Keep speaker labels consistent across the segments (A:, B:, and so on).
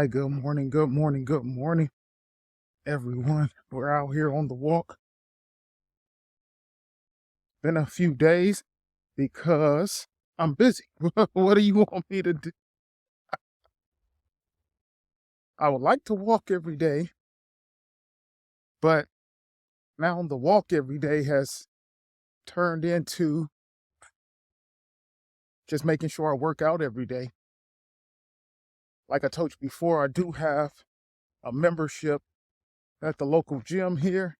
A: Hi, good morning, good morning, good morning, everyone. We're out here on the walk. Been a few days because I'm busy. What do you want me to do? I would like to walk every day, but now the walk every day has turned into just making sure I work out every day. Like I told you before, I do have a membership at the local gym here.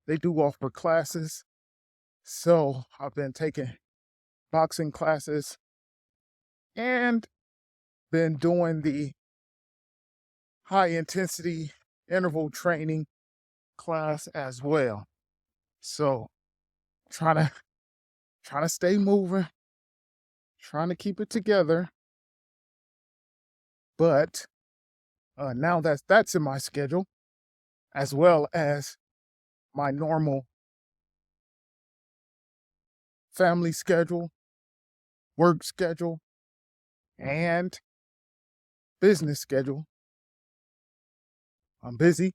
A: They do offer classes. So I've been taking boxing classes and been doing the high intensity interval training class as well. So trying to stay moving, trying to keep it together. But now that's in my schedule, as well as my normal family schedule, work schedule, and business schedule. I'm busy,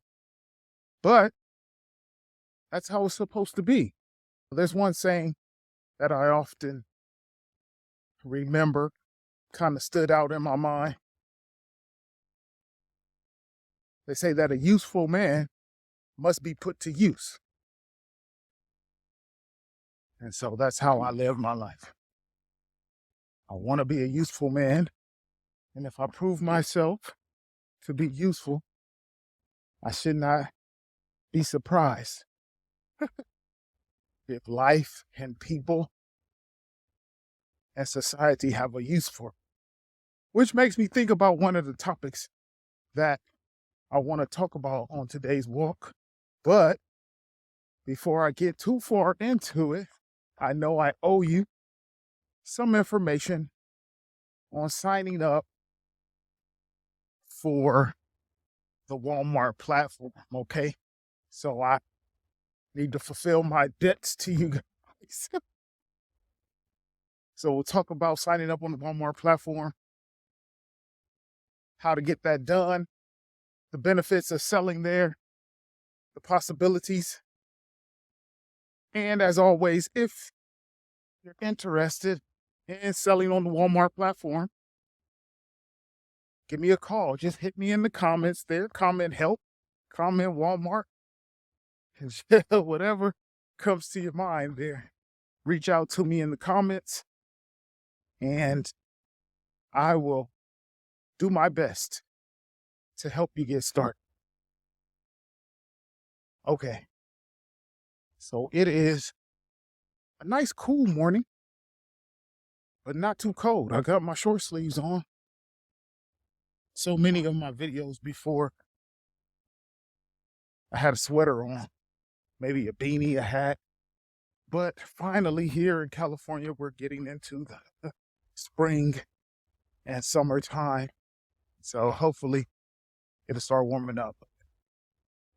A: but that's how it's supposed to be. There's one saying that I often remember, kind of stood out in my mind. They say that a useful man must be put to use. And so that's how I live my life. I want to be a useful man. And if I prove myself to be useful, I should not be surprised if life and people and society have a use for it. Which makes me think about one of the topics that I want to talk about on today's walk. But before I get too far into it, I know I owe you some information on signing up for the Walmart platform, okay? So I need to fulfill my debts to you guys. So we'll talk about signing up on the Walmart platform, how to get that done, the benefits of selling there, the possibilities. And as always, if you're interested in selling on the Walmart platform, give me a call. Just hit me in the comments there. Comment help, comment Walmart, whatever comes to your mind there. Reach out to me in the comments and I will do my best to help you get started. Okay. So it is a nice cool morning, but not too cold. I got my short sleeves on. So many of my videos before, I had a sweater on, maybe a beanie, a hat. But finally here in California, we're getting into the spring and summertime. So hopefully it'll start warming up.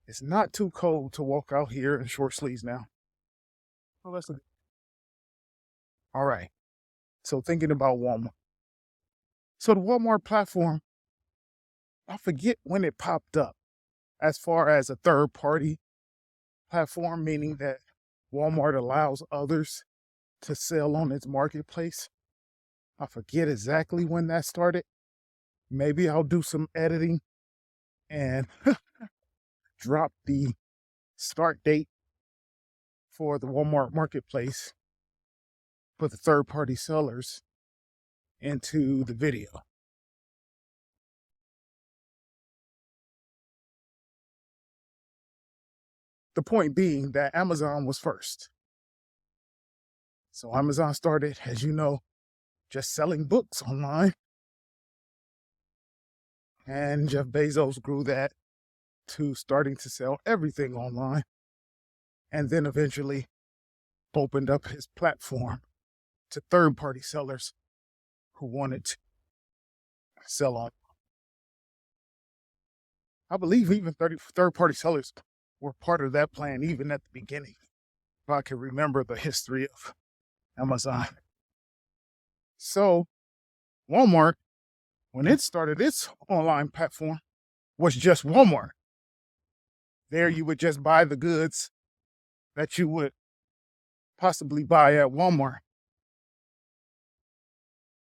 A: It's not too cold to walk out here in short sleeves now. Well, let's look. All right. So thinking about Walmart. So the Walmart platform, I forget when it popped up as far as a third party platform, meaning that Walmart allows others to sell on its marketplace. I forget exactly when that started. Maybe I'll do some editing and drop the start date for the Walmart marketplace for the third party sellers into the video. The point being that Amazon was first. So Amazon started, as you know, just selling books online. And Jeff Bezos grew that to starting to sell everything online. And then eventually opened up his platform to third-party sellers who wanted to sell on. I believe even third-party sellers were part of that plan even at the beginning, if I can remember the history of Amazon. So Walmart when it started its online platform, was just Walmart. There you would just buy the goods that you would possibly buy at Walmart.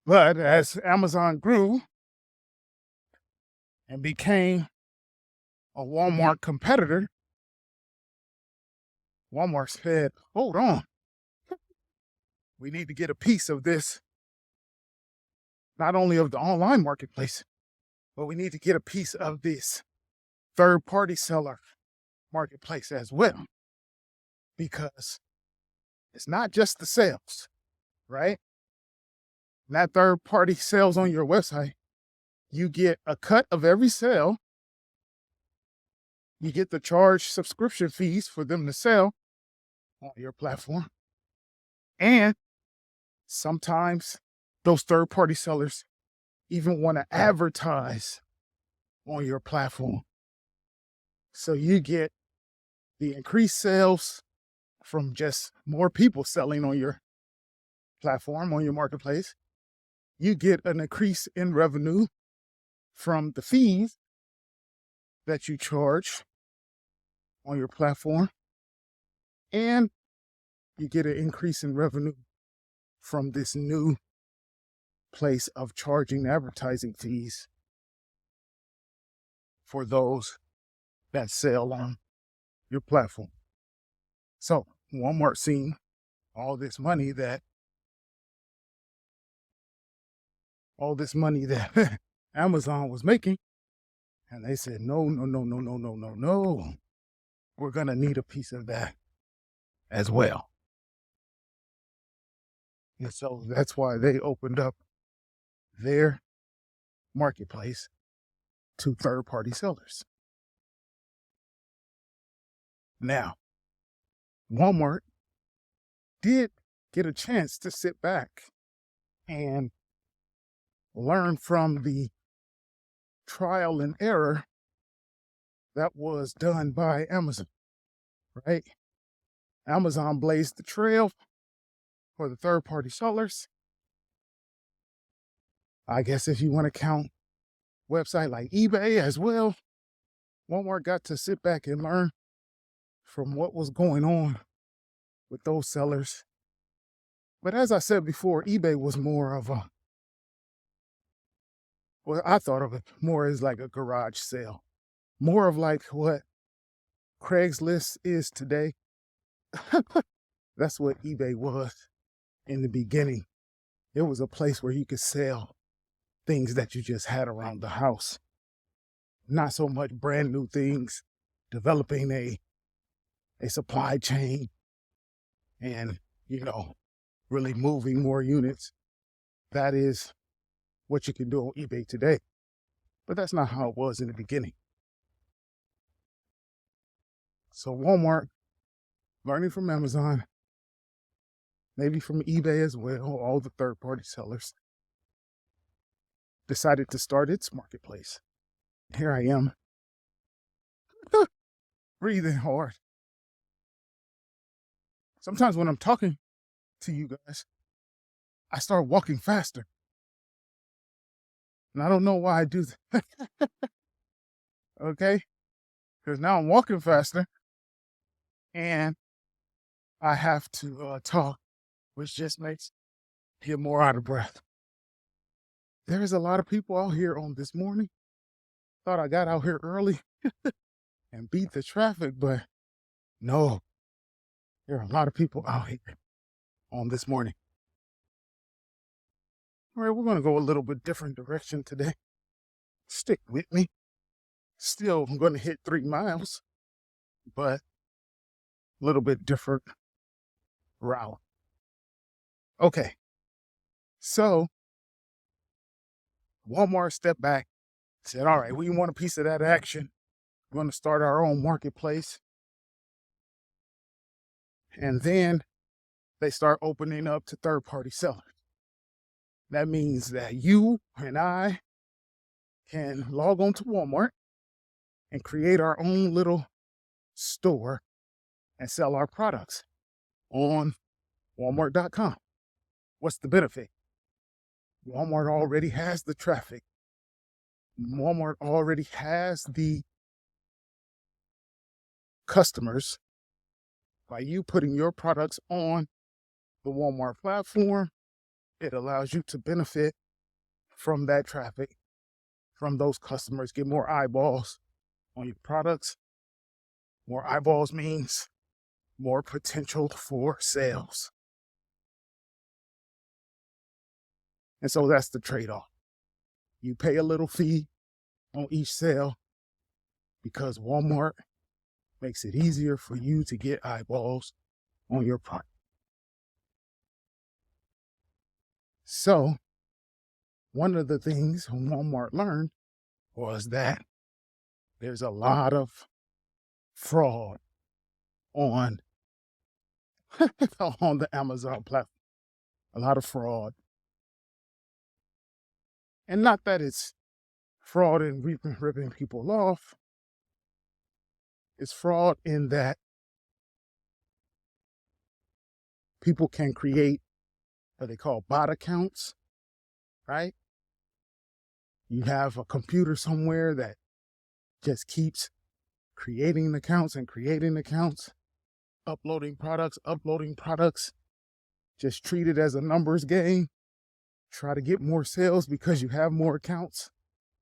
A: But as Amazon grew and became a Walmart competitor, Walmart said, hold on, we need to get a piece of this, not only of the online marketplace, but we need to get a piece of this third-party seller marketplace as well. Because it's not just the sales, right? That third-party sales on your website, you get a cut of every sale. You get the charge subscription fees for them to sell on your platform. And sometimes those third-party sellers even want to advertise on your platform. So you get the increased sales from just more people selling on your platform, on your marketplace. You get an increase in revenue from the fees that you charge on your platform. And you get an increase in revenue from this new place of charging advertising fees for those that sell on your platform. So Walmart seen all this money that Amazon was making, and they said, no. We're gonna need a piece of that as well. And so that's why they opened up their marketplace to third-party sellers. Now, Walmart did get a chance to sit back and learn from the trial and error that was done by Amazon, right? Amazon blazed the trail for the third-party sellers. I guess if you want to count website like eBay as well, Walmart got to sit back and learn from what was going on with those sellers. But as I said before, eBay was more of I thought of it more as like a garage sale, more of like what Craigslist is today. That's what eBay was in the beginning. It was a place where you could sell things that you just had around the house. Not so much brand new things, developing a supply chain and, really moving more units. That is what you can do on eBay today. But that's not how it was in the beginning. So Walmart, learning from Amazon, maybe from eBay as well, all the third-party sellers, decided to start its marketplace. Here I am, breathing hard. Sometimes when I'm talking to you guys, I start walking faster. And I don't know why I do that. Okay? Because now I'm walking faster and I have to talk, which just makes me get more out of breath. There is a lot of people out here on this morning. Thought I got out here early and beat the traffic, but no. There are a lot of people out here on this morning. All right, we're going to go a little bit different direction today. Stick with me. Still, I'm going to hit 3 miles, but a little bit different route. Okay, so Walmart stepped back, said, all right, we want a piece of that action. We're going to start our own marketplace. And then they start opening up to third-party sellers. That means that you and I can log on to Walmart and create our own little store and sell our products on Walmart.com. What's the benefit? Walmart already has the traffic Walmart already has the customers. By you putting your products on the Walmart platform, it allows you to benefit from that traffic, from those customers, get more eyeballs on your products. More eyeballs means more potential for sales. And so that's the trade-off. You pay a little fee on each sale because Walmart makes it easier for you to get eyeballs on your product. So one of the things Walmart learned was that there's a lot of fraud on on the Amazon platform. A lot of fraud. And not that it's fraud and ripping people off. It's fraud in that people can create what they call bot accounts, right? You have a computer somewhere that just keeps creating accounts and creating accounts, uploading products, just treat it as a numbers game. Try to get more sales because you have more accounts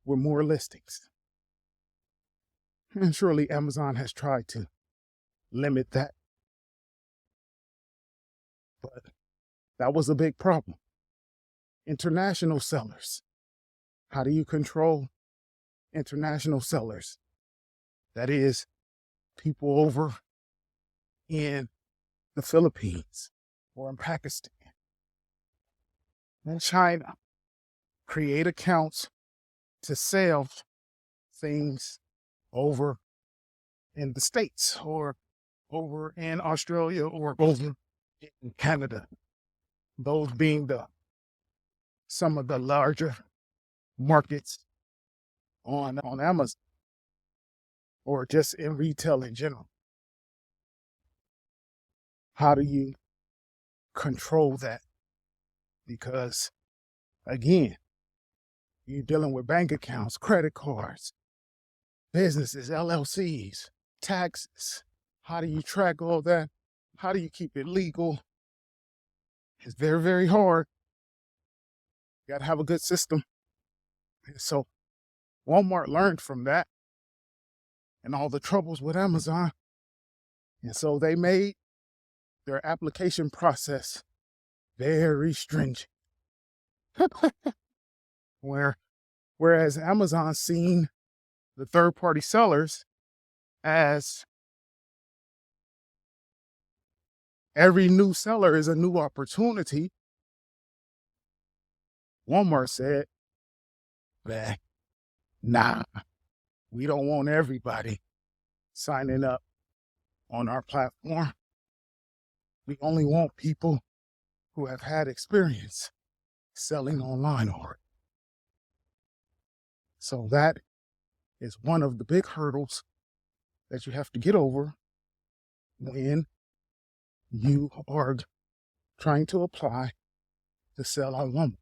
A: with more listings. And surely Amazon has tried to limit that. But that was a big problem. International sellers. How do you control international sellers? That is, people over in the Philippines or in Pakistan and China create accounts to sell things over in the States or over in Australia or over in Canada. Those being some of the larger markets on Amazon or just in retail in general. How do you control that? Because again, you're dealing with bank accounts, credit cards, businesses, LLCs, taxes. How do you track all that? How do you keep it legal? It's very, very hard. You got to have a good system. And so Walmart learned from that and all the troubles with Amazon. And so they made their application process very stringent. Whereas Amazon seen the third-party sellers as every new seller is a new opportunity, Walmart said that, nah, we don't want everybody signing up on our platform. We only want people who have had experience selling online already. So that is one of the big hurdles that you have to get over when you are trying to apply to sell on Walmart.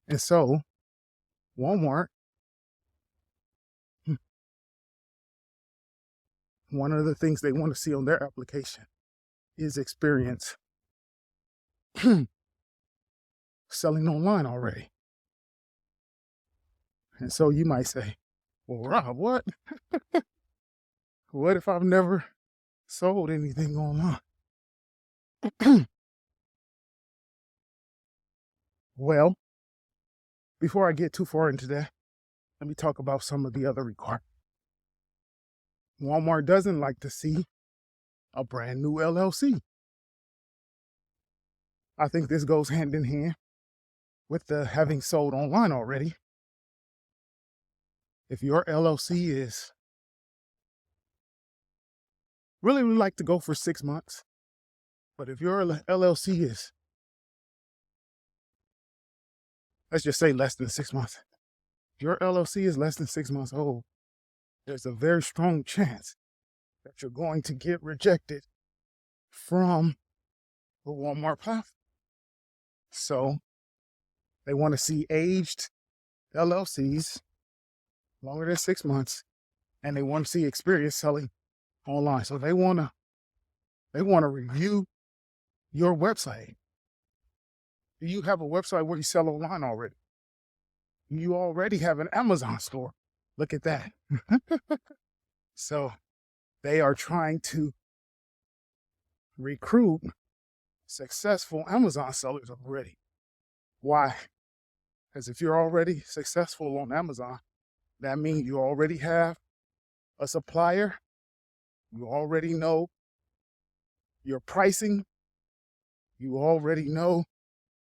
A: And so Walmart, one of the things they want to see on their application is experience selling online already. And so you might say, well, Rob, what? What if I've never sold anything online? Well, before I get too far into that, let me talk about some of the other requirements. Walmart doesn't like to see a brand new LLC. I think this goes hand in hand with the having sold online already. If your LLC is really would like to go for 6 months, but if your LLC is, let's just say less than 6 months, if your LLC is less than 6 months old, there's a very strong chance that you're going to get rejected from the Walmart platform. So They want to see aged LLCs longer than 6 months, and they want to see experience selling online. So they want to review your website. Do you have a website where you sell online already? You already have an Amazon store. Look at that. So they are trying to recruit successful Amazon sellers already. Why? Because if you're already successful on Amazon, that means you already have a supplier. You already know your pricing. You already know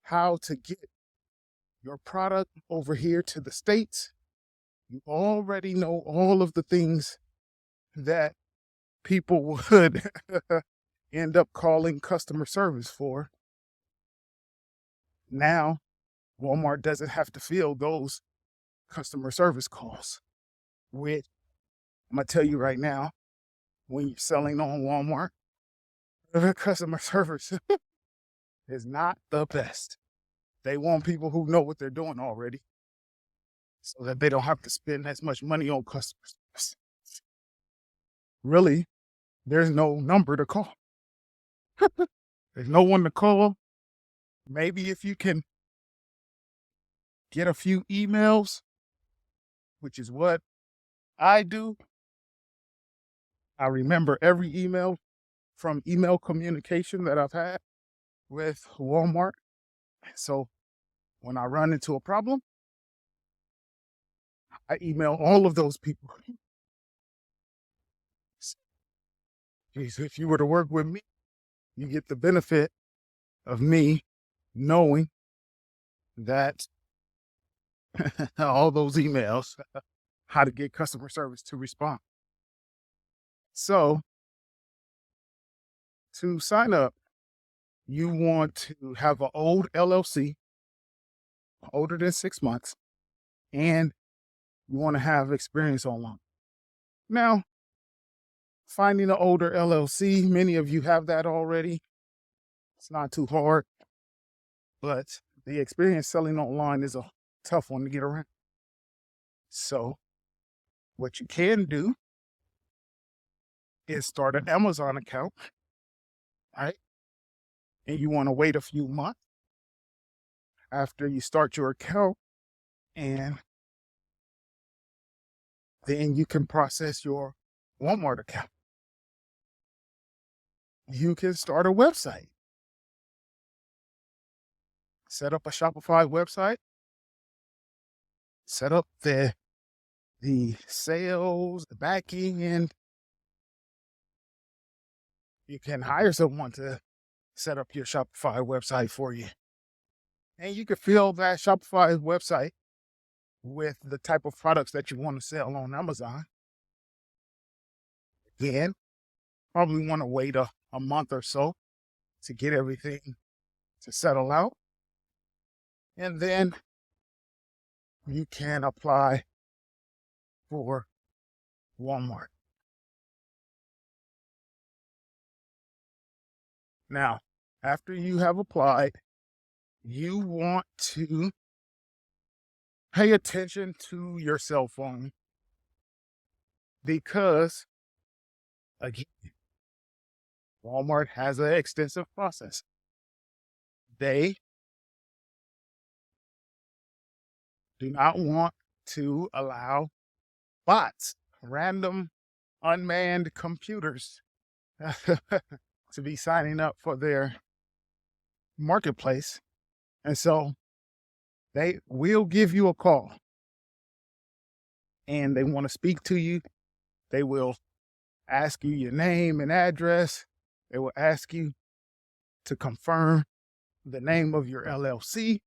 A: how to get your product over here to the States. You already know all of the things that people would end up calling customer service for. Now, Walmart doesn't have to field those customer service calls, which I'm going to tell you right now, when you're selling on Walmart, customer service is not the best. They want people who know what they're doing already so that they don't have to spend as much money on customer service. Really, there's no number to call. There's no one to call. Maybe if you can get a few emails, which is what I do. I remember every email from email communication that I've had with Walmart. So when I run into a problem, I email all of those people. Geez, if you were to work with me, you get the benefit of me knowing that all those emails, how to get customer service to respond. So to sign up, you want to have an old LLC, older than 6 months, and you want to have experience online. Now, finding an older LLC, many of you have that already. It's not too hard, but the experience selling online is a tough one to get around. So what you can do is start an Amazon account, right? And you want to wait a few months after you start your account, and then you can process your Walmart account. You can start a website. Set up a Shopify website. Set up the sales, the back end. You can hire someone to set up your Shopify website for you. And you can fill that Shopify website with the type of products that you want to sell on Amazon. Again, probably want to wait a month or so to get everything to settle out. And then you can apply for Walmart. Now, after you have applied, you want to pay attention to your cell phone because, again, Walmart has an extensive process. They do not want to allow bots, random unmanned computers, to be signing up for their marketplace. And so they will give you a call and they want to speak to you. They will ask you your name and address. They will ask you to confirm the name of your LLC.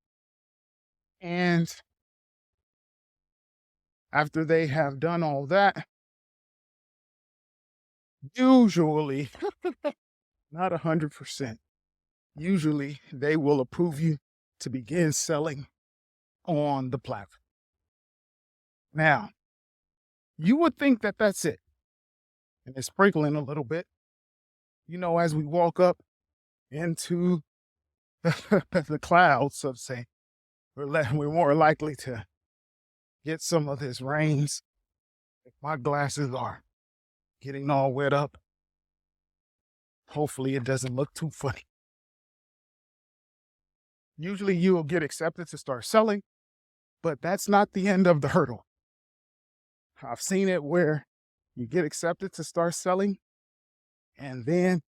A: And after they have done all that, usually, not 100%, usually they will approve you to begin selling on the platform. Now, you would think that that's it. And it's sprinkling a little bit, as we walk up into the clouds, so to say. we're more likely to get some of this rains. If my glasses are getting all wet up, hopefully it doesn't look too funny. Usually you will get accepted to start selling, but that's not the end of the hurdle. I've seen it where you get accepted to start selling, and then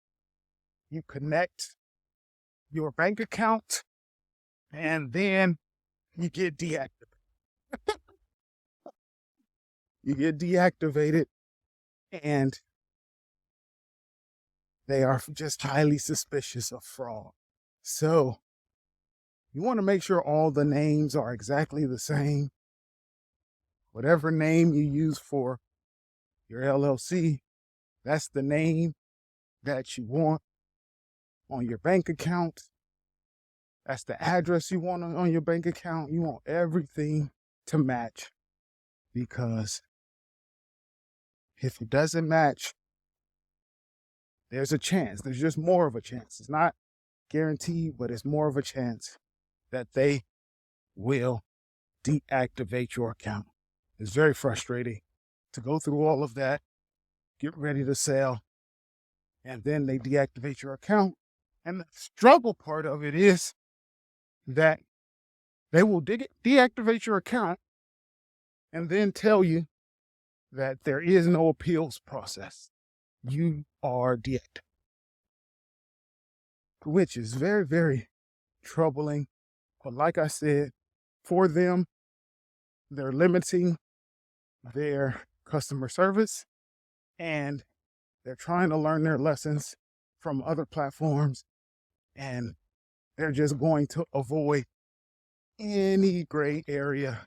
A: you connect your bank account, and then you get deactivated. You get deactivated, and they are just highly suspicious of fraud. So you want to make sure all the names are exactly the same. Whatever name you use for your LLC, that's the name that you want on your bank account. That's the address you want on your bank account. You want everything to match, because if it doesn't match, there's a chance. There's just more of a chance. It's not guaranteed, but it's more of a chance that they will deactivate your account. It's very frustrating to go through all of that, get ready to sell, and then they deactivate your account. And the struggle part of it is that they will deactivate your account and then tell you that there is no appeals process. You are deactivated, which is very, very troubling. But like I said, for them, they're limiting their customer service, and they're trying to learn their lessons from other platforms, and they're just going to avoid any gray area.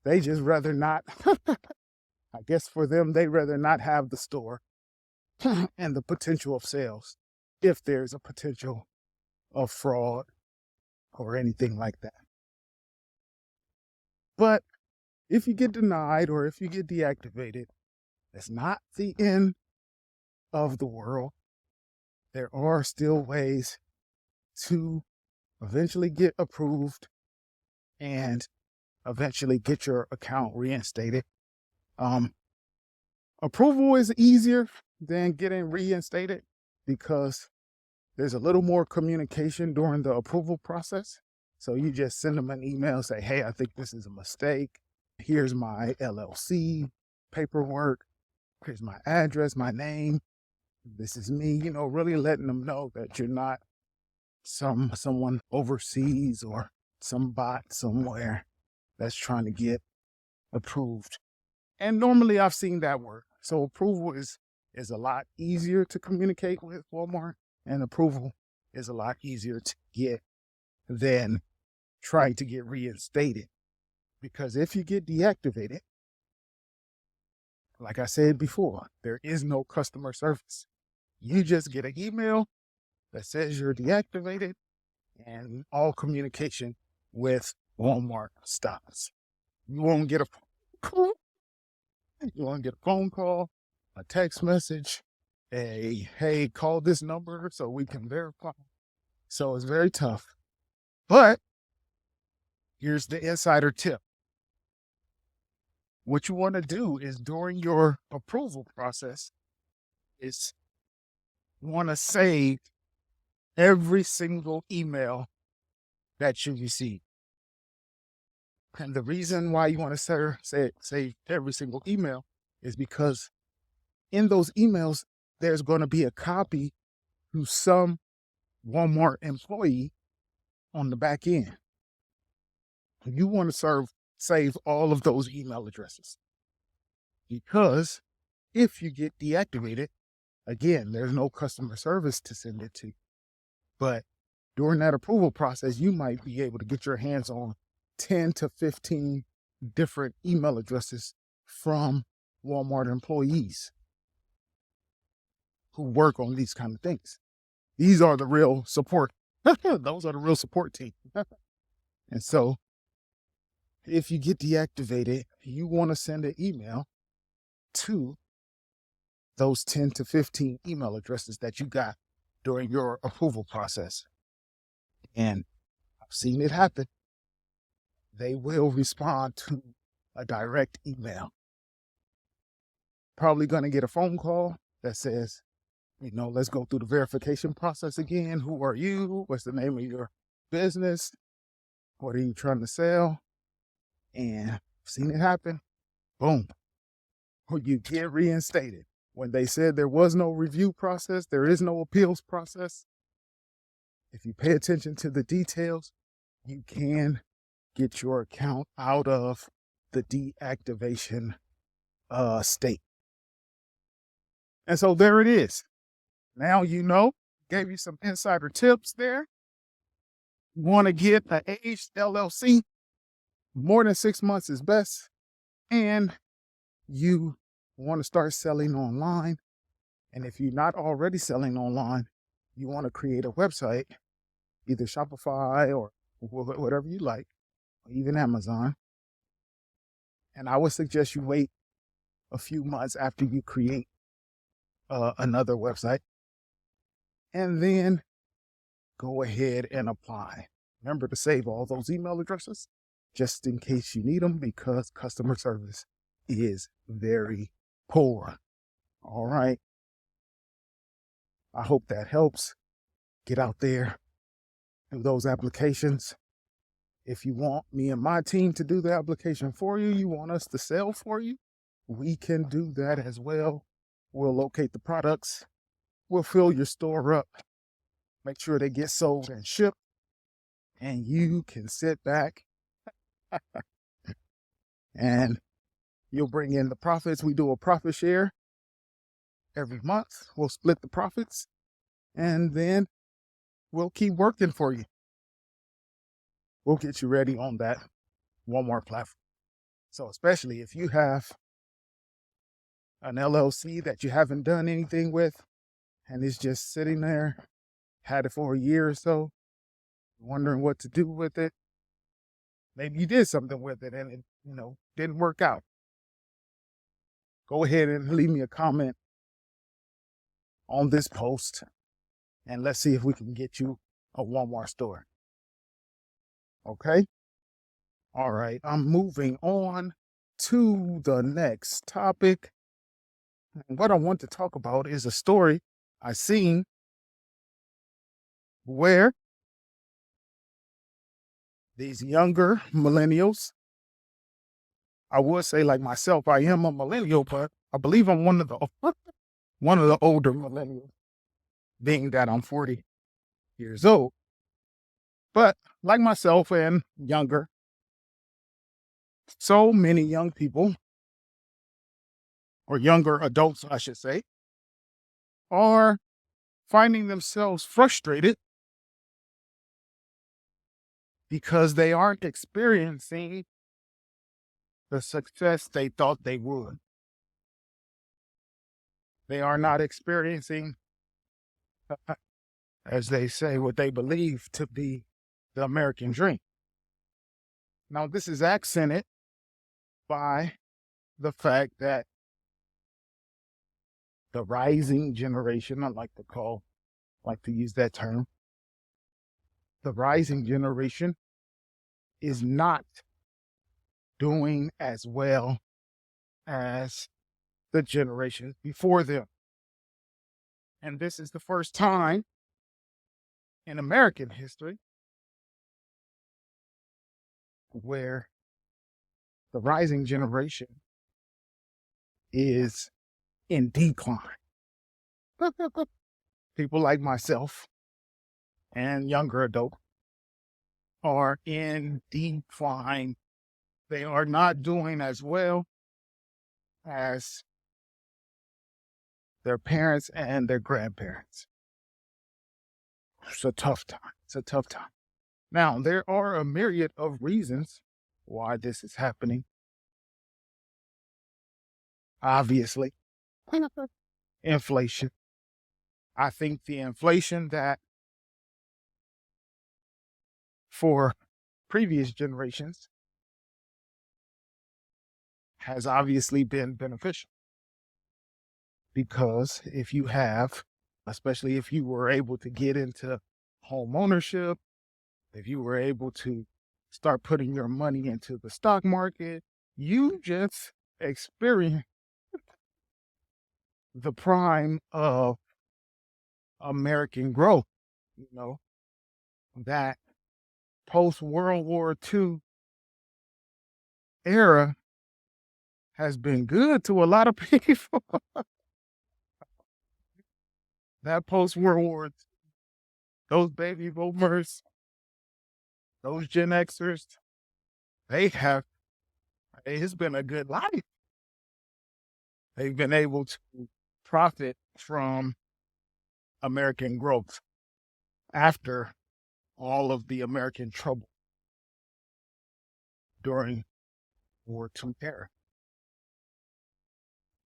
A: They just rather not, I guess for them, they rather not have the store and the potential of sales if there's a potential of fraud or anything like that. But if you get denied or if you get deactivated, that's not the end of the world. There are still ways to eventually get approved and eventually get your account reinstated. Approval is easier than getting reinstated because there's a little more communication during the approval process. So you just send them an email, say, hey, I think this is a mistake. Here's my LLC paperwork. Here's my address, my name. This is me, really letting them know that you're not someone overseas or some bot somewhere that's trying to get approved. And normally I've seen that work. So approval is a lot easier to communicate with Walmart, and approval is a lot easier to get than trying to get reinstated. Because if you get deactivated, like I said before, there is no customer service. You just get an email that says you're deactivated, and all communication with Walmart stops. You won't get a call. You won't get a phone call, a text message, hey, call this number so we can verify. So it's very tough. But here's the insider tip. What you want to do is during your approval process is you want to save every single email that you receive. And the reason why you want to save every single email is because in those emails, there's going to be a copy to some Walmart employee on the back end. You want to save all of those email addresses, because if you get deactivated, again, there's no customer service to send it to. But during that approval process, you might be able to get your hands on 10 to 15 different email addresses from Walmart employees who work on these kind of things. These are the real support. Those are the real support team. And so if you get deactivated, you want to send an email to those 10 to 15 email addresses that you got during your approval process. And I've seen it happen. they will respond to a direct email. Probably going to get a phone call that says, let's go through the verification process again. Who are you? What's the name of your business? What are you trying to sell? And seen it happen. Boom. Or you get reinstated. When they said there was no review process, there is no appeals process. If you pay attention to the details, you can get your account out of the deactivation state. And so there it is. Now gave you some insider tips there. You want to get an aged LLC, more than 6 months is best. And you want to start selling online. And if you're not already selling online, you want to create a website, either Shopify or whatever you like, or even Amazon. And I would suggest you wait a few months after you create another website, and then go ahead and apply. Remember to save all those email addresses just in case you need them, because customer service is very poor. All right. I hope that helps. Get out there, do those applications. If you want me and my team to do the application for you, you want us to sell for you, we can do that as well. We'll locate the products. We'll fill your store up, make sure they get sold and shipped, and you can sit back and you'll bring in the profits. We do a profit share every month. We'll split the profits, and then we'll keep working for you. We'll get you ready on that Walmart platform. So especially if you have an LLC that you haven't done anything with, and it's just sitting there, had it for a year or so, wondering what to do with it. Maybe you did something with it and it, didn't work out. Go ahead and leave me a comment on this post, and let's see if we can get you a Walmart store. Okay? All right, I'm moving on to the next topic. What I want to talk about is a story I seen where these younger millennials, I would say like myself, I am a millennial, but I believe I'm one of the older millennials, being that I'm 40 years old. But like myself and younger, so many young people, or younger adults, I should say, are finding themselves frustrated because they aren't experiencing the success they thought they would. They are not experiencing, as they say, what they believe to be the American dream. Now, this is accented by the fact that the rising generation, I like to use that term, the rising generation is not doing as well as the generations before them. And this is the first time in American history where the rising generation is in decline. People like myself and younger adults are in decline. They are not doing as well as their parents and their grandparents. It's a tough time. It's a tough time. Now, there are a myriad of reasons why this is happening. Obviously, inflation. I think the inflation that for previous generations has obviously been beneficial. Because if you have, especially if you were able to get into home ownership, if you were able to start putting your money into the stock market, you just experience the prime of American growth. You know, that post World War II era has been good to a lot of people. That post World War, those baby boomers, those Gen Xers, they have, it's been a good life. They've been able to profit from American growth after all of the American trouble during War II era.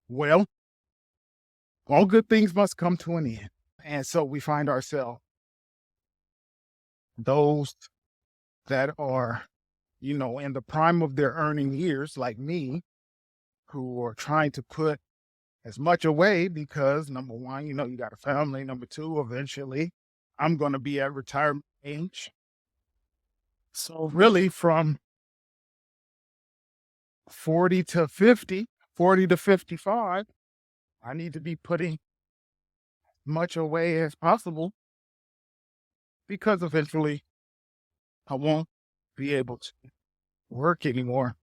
A: Well, all good things must come to an end. And so we find ourselves, those that are, in the prime of their earning years, like me, who are trying to put as much away because number one, you got a family. Number two, eventually I'm going to be at retirement age. So really from 40 to 50, 40 to 55, I need to be putting much away as possible because eventually I won't be able to work anymore.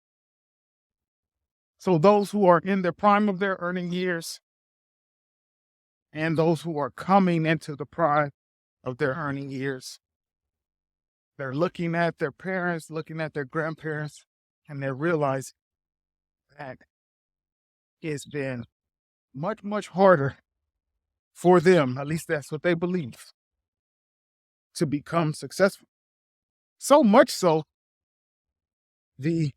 A: So those who are in the prime of their earning years and those who are coming into the prime of their earning years, they're looking at their parents, looking at their grandparents, and they're realizing that it's been much, much harder for them, at least that's what they believe, to become successful. So much so, the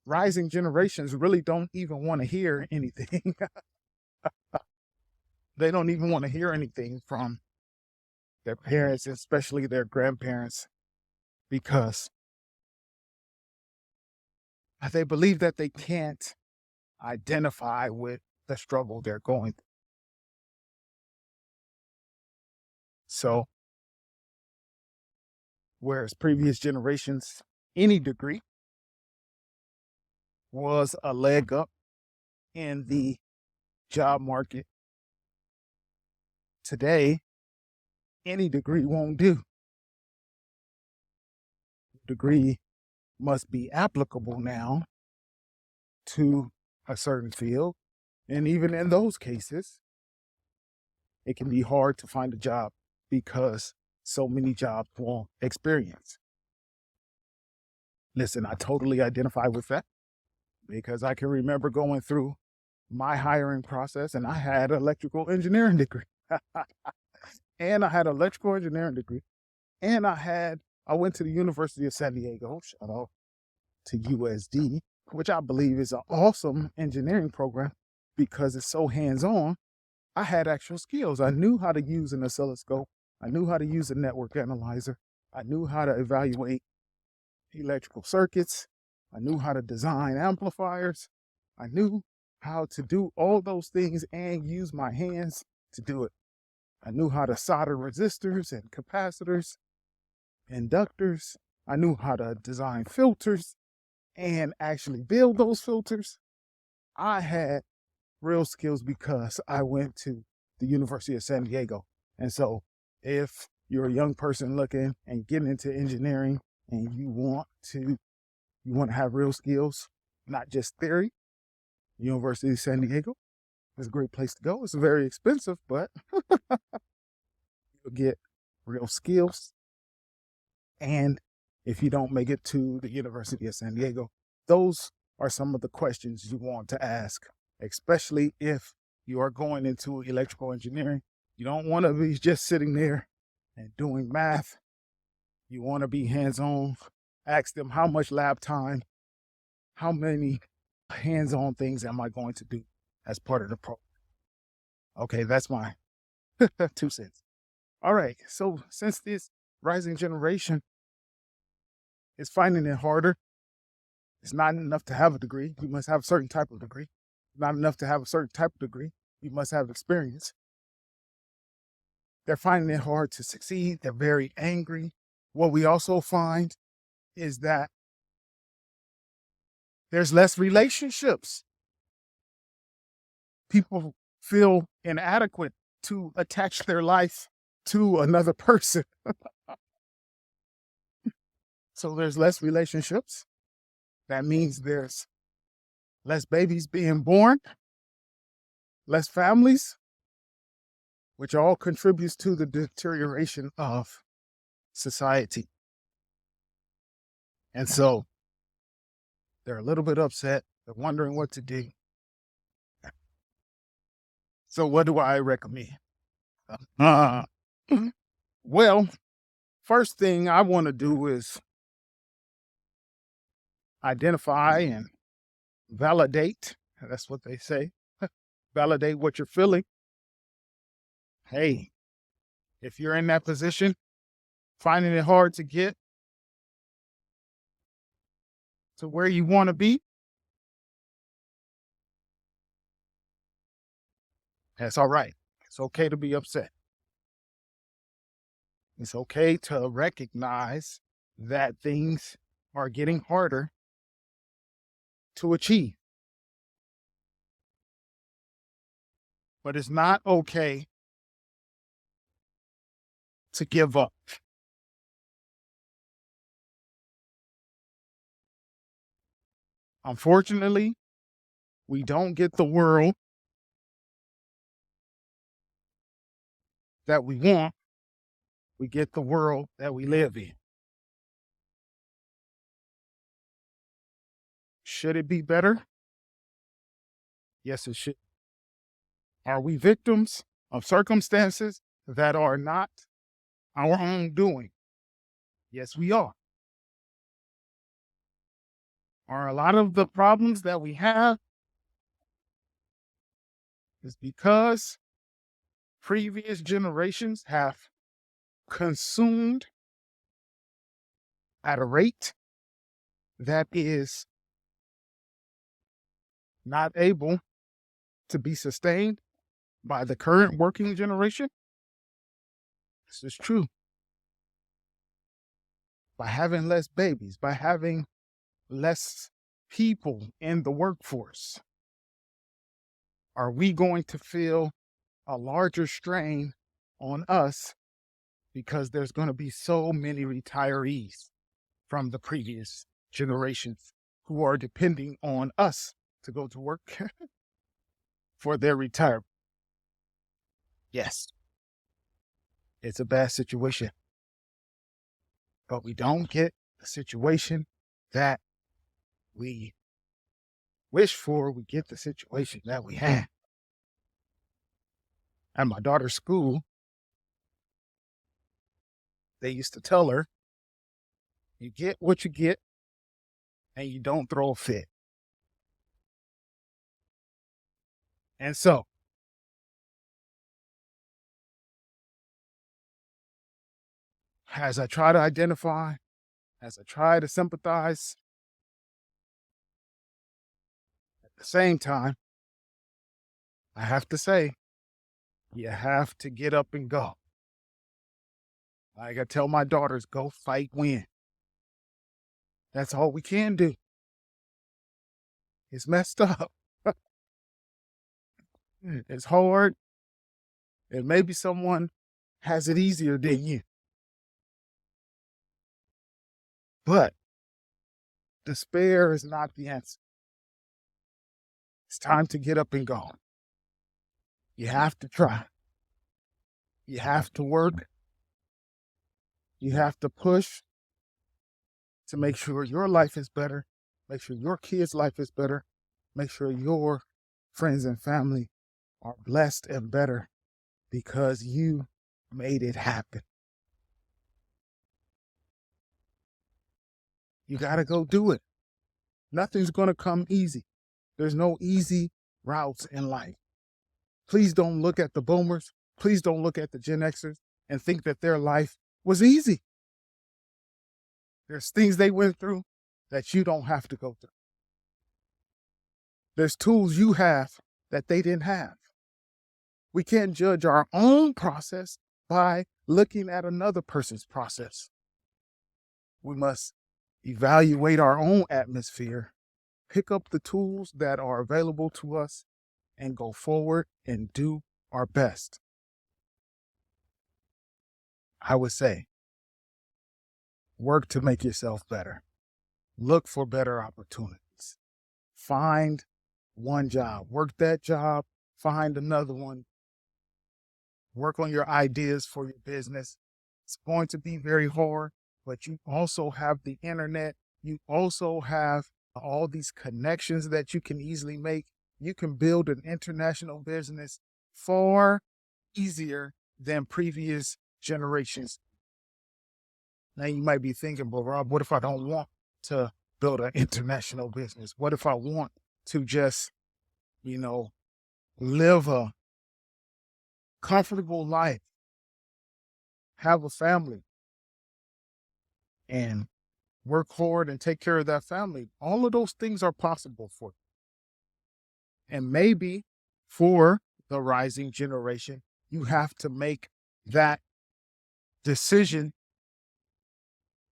A: rising generations really don't even want to hear anything. They don't even want to hear anything from their parents, especially their grandparents, because they believe that they can't identify with the struggle they're going through. So, whereas previous generations, any degree was a leg up in the job market, today, any degree won't do. Degree must be applicable now to a certain field. And even in those cases, it can be hard to find a job because so many jobs want experience. Listen, I totally identify with that because I can remember going through my hiring process and I had an electrical engineering degree. And I had an electrical engineering degree. And I went to the University of San Diego, shout out to USD, which I believe is an awesome engineering program because it's so hands-on. I had actual skills. I knew how to use an oscilloscope. I knew how to use a network analyzer. I knew how to evaluate electrical circuits. I knew how to design amplifiers. I knew how to do all those things and use my hands to do it. I knew how to solder resistors and capacitors, inductors. I knew how to design filters and actually build those filters. I had real skills because I went to the University of San Diego. And so if you're a young person looking and getting into engineering and you want to have real skills, not just theory, University of San Diego is a great place to go. It's very expensive, but you'll get real skills. And if you don't make it to the University of San Diego, those are some of the questions you want to ask, especially if you are going into electrical engineering. You don't want to be just sitting there and doing math. You want to be hands-on. Ask them how much lab time, how many hands-on things am I going to do as part of the program. Okay, that's my 2 cents. All right, so since this rising generation is finding it harder, it's not enough to have a degree. You must have a certain type of degree. Not enough to have a certain type of degree. You must have experience. They're finding it hard to succeed. They're very angry. What we also find is that there's less relationships. People feel inadequate to attach their life to another person. So there's less relationships. That means there's less babies being born, less families, which all contributes to the deterioration of society. And so they're a little bit upset. They're wondering what to do. So what do I recommend? Uh, well, first thing I want to do is identify and validate. That's what they say. Validate what you're feeling. Hey, if you're in that position, finding it hard to get to where you want to be, that's all right. It's okay to be upset. It's okay to recognize that things are getting harder to achieve. But it's not okay to give up. Unfortunately, we don't get the world that we want. We get the world that we live in. Should it be better? Yes, it should. Are we victims of circumstances that are not our own doing? Yes, we are. Are a lot of the problems that we have is because previous generations have consumed at a rate that is not able to be sustained by the current working generation? This is true. By having less babies, by having less people in the workforce, are we going to feel a larger strain on us because there's going to be so many retirees from the previous generations who are depending on us to go to work for their retirement? Yes, it's a bad situation, but we don't get the situation that we wish for. We get the situation that we have. At my daughter's school, they used to tell her, you get what you get and you don't throw a fit. And so, as I try to identify, as I try to sympathize, at the same time, I have to say, you have to get up and go. Like I tell my daughters, go fight, win. That's all we can do. It's messed up. It's hard. And maybe someone has it easier than you. But despair is not the answer. It's time to get up and go. You have to try. You have to work. You have to push to make sure your life is better, make sure your kids' life is better, make sure your friends and family are blessed and better because you made it happen. You got to go do it. Nothing's going to come easy. There's no easy routes in life. Please don't look at the boomers. Please don't look at the Gen Xers and think that their life was easy. There's things they went through that you don't have to go through. There's tools you have that they didn't have. We can't judge our own process by looking at another person's process. We must evaluate our own atmosphere, pick up the tools that are available to us, and go forward and do our best. I would say, work to make yourself better. Look for better opportunities. Find one job, work that job, find another one, work on your ideas for your business. It's going to be very hard, but you also have the internet. You also have all these connections that you can easily make. You can build an international business far easier than previous generations. Now you might be thinking, but Rob, what if I don't want to build an international business? What if I want to just, live a comfortable life, have a family, and work hard and take care of that family? All of those things are possible for you. And maybe for the rising generation, you have to make that decision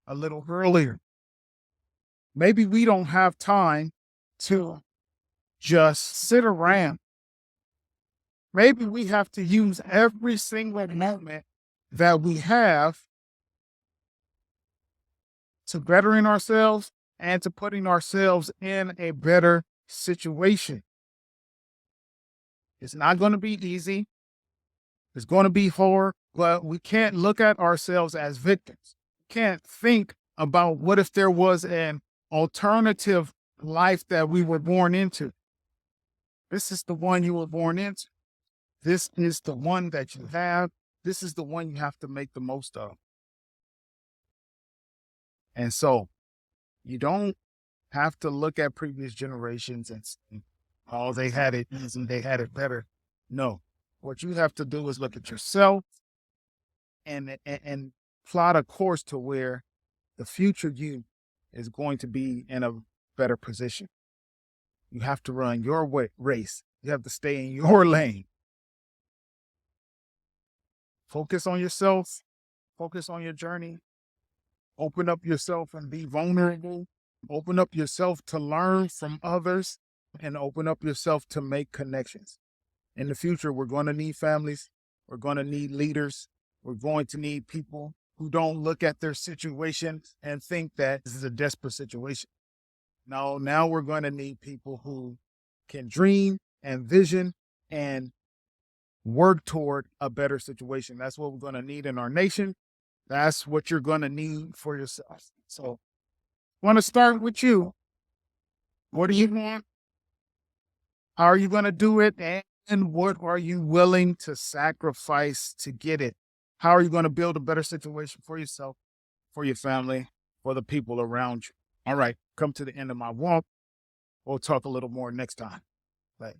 A: a little earlier. Maybe we don't have time to just sit around. Maybe we have to use every single moment that we have to bettering ourselves and to putting ourselves in a better situation. It's not going to be easy. It's going to be hard, but we can't look at ourselves as victims. We can't think about what if there was an alternative life that we were born into. This is the one you were born into. This is the one that you have. This is the one you have to make the most of. And so you don't have to look at previous generations and say, oh, they had it easy, they had it better. No, what you have to do is look at yourself and plot a course to where the future you is going to be in a better position. You have to run your race. You have to stay in your lane. Focus on yourself. Focus on your journey. Open up yourself and be vulnerable. Open up yourself to learn from others and open up yourself to make connections. In the future, we're going to need families. We're going to need leaders. We're going to need people who don't look at their situation and think that this is a desperate situation. No, now we're going to need people who can dream and vision and work toward a better situation. That's what we're going to need in our nation. That's what you're going to need for yourself. So I want to start with you. What do you want? How are you going to do it? And what are you willing to sacrifice to get it? How are you going to build a better situation for yourself, for your family, for the people around you? All right, come to the end of my walk. We'll talk a little more next time. Bye.